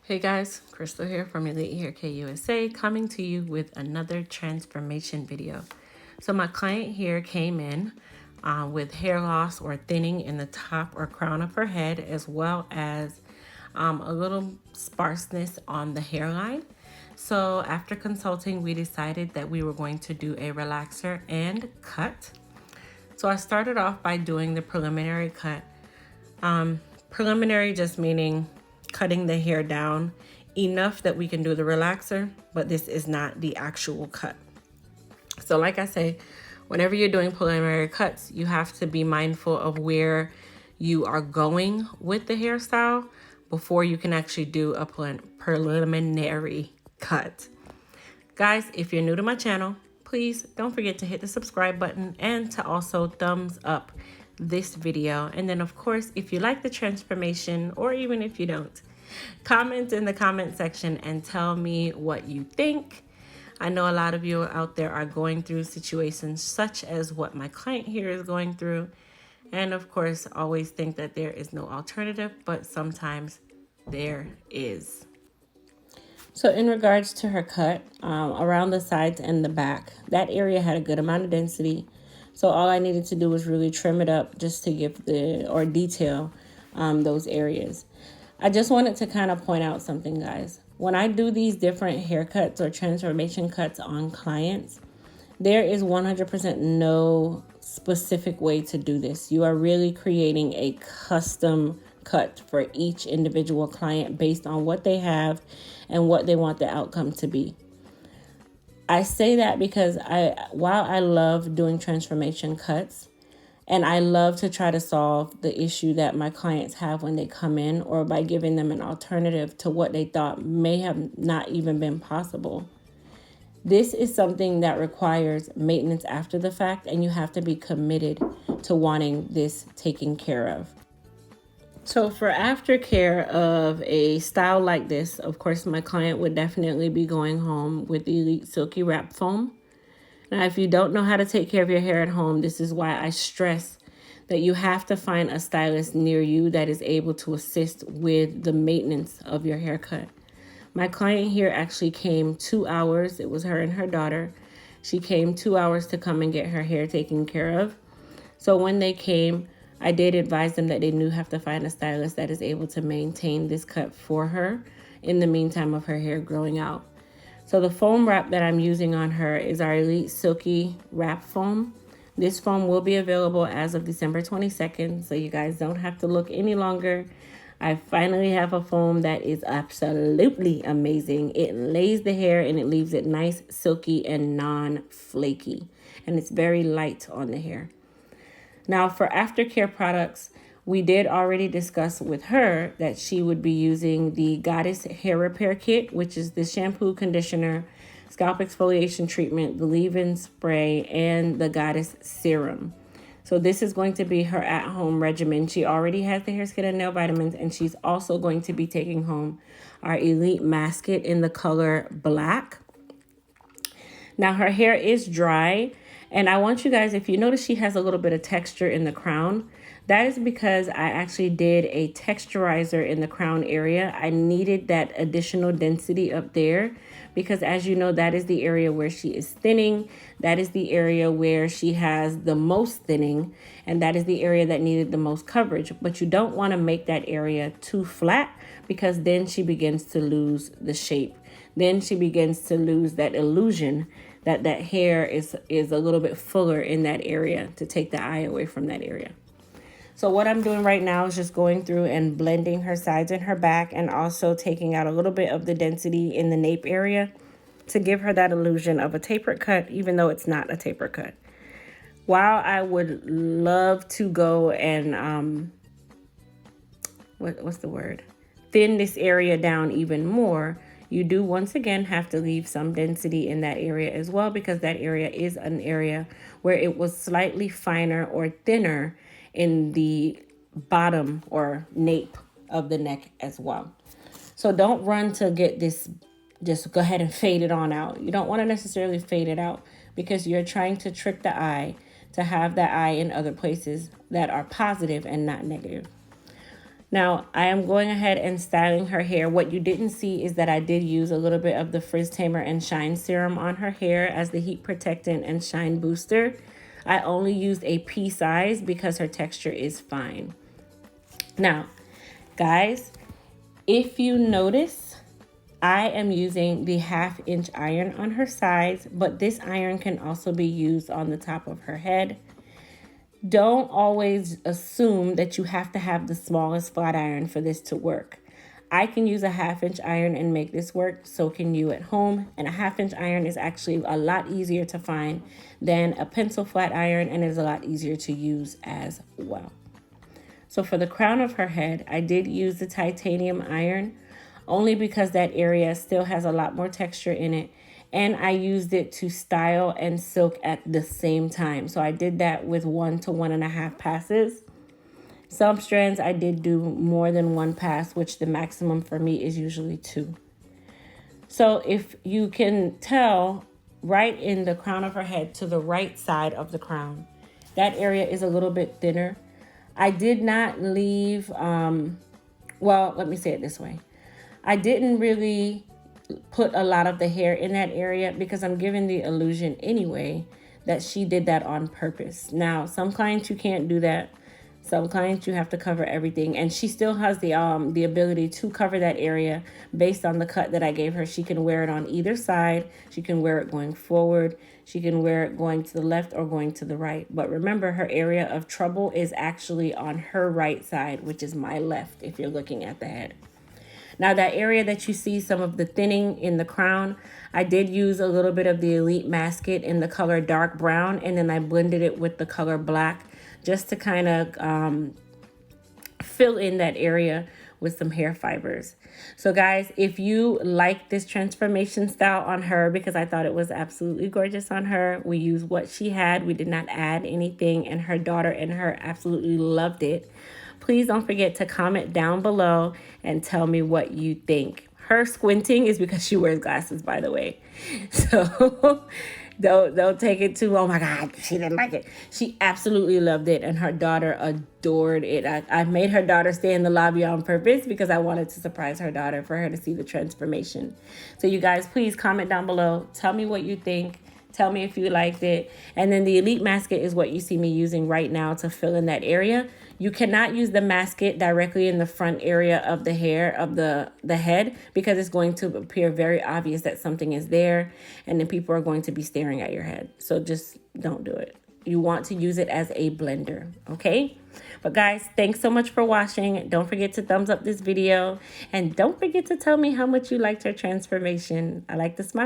Hey guys, Crystal here from Elite Hair Care USA, coming to you with another transformation video. So my client here came in with hair loss or thinning in the top or crown of her head, as well as a little sparseness on the hairline. So after consulting, we decided that we were going to do a relaxer and cut. So I started off by doing the preliminary cut. Preliminary just meaning cutting the hair down enough that we can do the relaxer, but this is not the actual cut. So like I say, whenever you're doing preliminary cuts, you have to be mindful of where you are going with the hairstyle before you can actually do a preliminary cut. Guys, if you're new to my channel, please don't forget to hit the subscribe button and to also thumbs up this video. And then of course, if you like the transformation, or even if you don't, comment in the comment section and tell me what you think. I know a lot of you out there are going through situations such as what my client here is going through. And of course, always think that there is no alternative, but sometimes there is. So in regards to her cut, around the sides and the back, that area had a good amount of density. So all I needed to do was really trim it up just to give detail those areas. I just wanted to kind of point out something, guys. When I do these different haircuts or transformation cuts on clients, there is 100% no specific way to do this. You are really creating a custom cut for each individual client based on what they have and what they want the outcome to be. I say that because while I love doing transformation cuts, and I love to try to solve the issue that my clients have when they come in, or by giving them an alternative to what they thought may have not even been possible. This is something that requires maintenance after the fact, and you have to be committed to wanting this taken care of. So for aftercare of a style like this, of course, my client would definitely be going home with the Elite Silky Wrap Foam. Now, if you don't know how to take care of your hair at home, this is why I stress that you have to find a stylist near you that is able to assist with the maintenance of your haircut. My client here actually came 2 hours. It was her and her daughter. She came 2 hours to come and get her hair taken care of. So when they came, I did advise them that they knew have to find a stylist that is able to maintain this cut for her in the meantime of her hair growing out. So the foam wrap that I'm using on her is our Elite Silky Wrap Foam. This foam will be available as of December 22nd, so you guys don't have to look any longer. I finally have a foam that is absolutely amazing. It lays the hair and it leaves it nice, silky, and non-flaky. And it's very light on the hair. Now for aftercare products, we did already discuss with her that she would be using the Goddess Hair Repair Kit, which is the shampoo, conditioner, scalp exfoliation treatment, the leave-in spray, and the Goddess serum. So this is going to be her at-home regimen. She already has the hair, skin, and nail vitamins, and she's also going to be taking home our Elite Mask Kit in the color black. Now her hair is dry, and I want you guys, if you notice she has a little bit of texture in the crown, that is because I actually did a texturizer in the crown area. I needed that additional density up there because, as you know, that is the area where she is thinning. That is the area where she has the most thinning, and that is the area that needed the most coverage. But you don't want to make that area too flat because then she begins to lose the shape. Then she begins to lose that illusion that that hair is a little bit fuller in that area to take the eye away from that area. So what I'm doing right now is just going through and blending her sides and her back, and also taking out a little bit of the density in the nape area to give her that illusion of a tapered cut, even though it's not a taper cut. While I would love to go and, thin this area down even more, you do once again have to leave some density in that area as well, because that area is an area where it was slightly finer or thinner in the bottom or nape of the neck as well. So don't run to get this, just go ahead and fade it on out. You don't want to necessarily fade it out because you're trying to trick the eye to have that eye in other places that are positive and not negative. Now, I am going ahead and styling her hair. What you didn't see is that I did use a little bit of the Frizz Tamer and Shine Serum on her hair as the heat protectant and shine booster. I only used a pea size because her texture is fine. Now, guys, if you notice, I am using the 1/2-inch iron on her sides, but this iron can also be used on the top of her head. Don't always assume that you have to have the smallest flat iron for this to work. I can use a 1/2-inch iron and make this work, so can you at home. And a 1/2-inch iron is actually a lot easier to find than a pencil flat iron, and is a lot easier to use as well. So for the crown of her head, I did use the titanium iron only because that area still has a lot more texture in it. And I used it to style and silk at the same time. So I did that with 1 to 1.5 passes. Some strands I did do more than 1 pass, which the maximum for me is usually 2. So if you can tell, right in the crown of her head to the right side of the crown, that area is a little bit thinner. I did not leave, well, let me say it this way. I didn't really put a lot of the hair in that area because I'm giving the illusion anyway that she did that on purpose. Now, some clients you can't do that. Some clients you have to cover everything, and she still has the ability to cover that area based on the cut that I gave her. She can wear it on either side. She can wear it going forward. She can wear it going to the left or going to the right. But remember, her area of trouble is actually on her right side, which is my left if you're looking at the head. Now, that area that you see some of the thinning in the crown, I did use a little bit of the Elite Masket in the color dark brown, and then I blended it with the color black just to kind of fill in that area with some hair fibers. So guys, if you like this transformation style on her, because I thought it was absolutely gorgeous on her, we used what she had. We did not add anything, and her daughter and her absolutely loved it. Please don't forget to comment down below and tell me what you think. Her squinting is because she wears glasses, by the way. So don't take it too, oh my God, she didn't like it. She absolutely loved it, and her daughter adored it. I made her daughter stay in the lobby on purpose because I wanted to surprise her daughter for her to see the transformation. So you guys, please comment down below. Tell me what you think. Tell me if you liked it. And then the Elite Masket is what you see me using right now to fill in that area. You cannot use the masket directly in the front area of the hair of the head because it's going to appear very obvious that something is there, and then people are going to be staring at your head. So just don't do it. You want to use it as a blender, okay? But guys, thanks so much for watching. Don't forget to thumbs up this video, and don't forget to tell me how much you liked her transformation. I like the smile.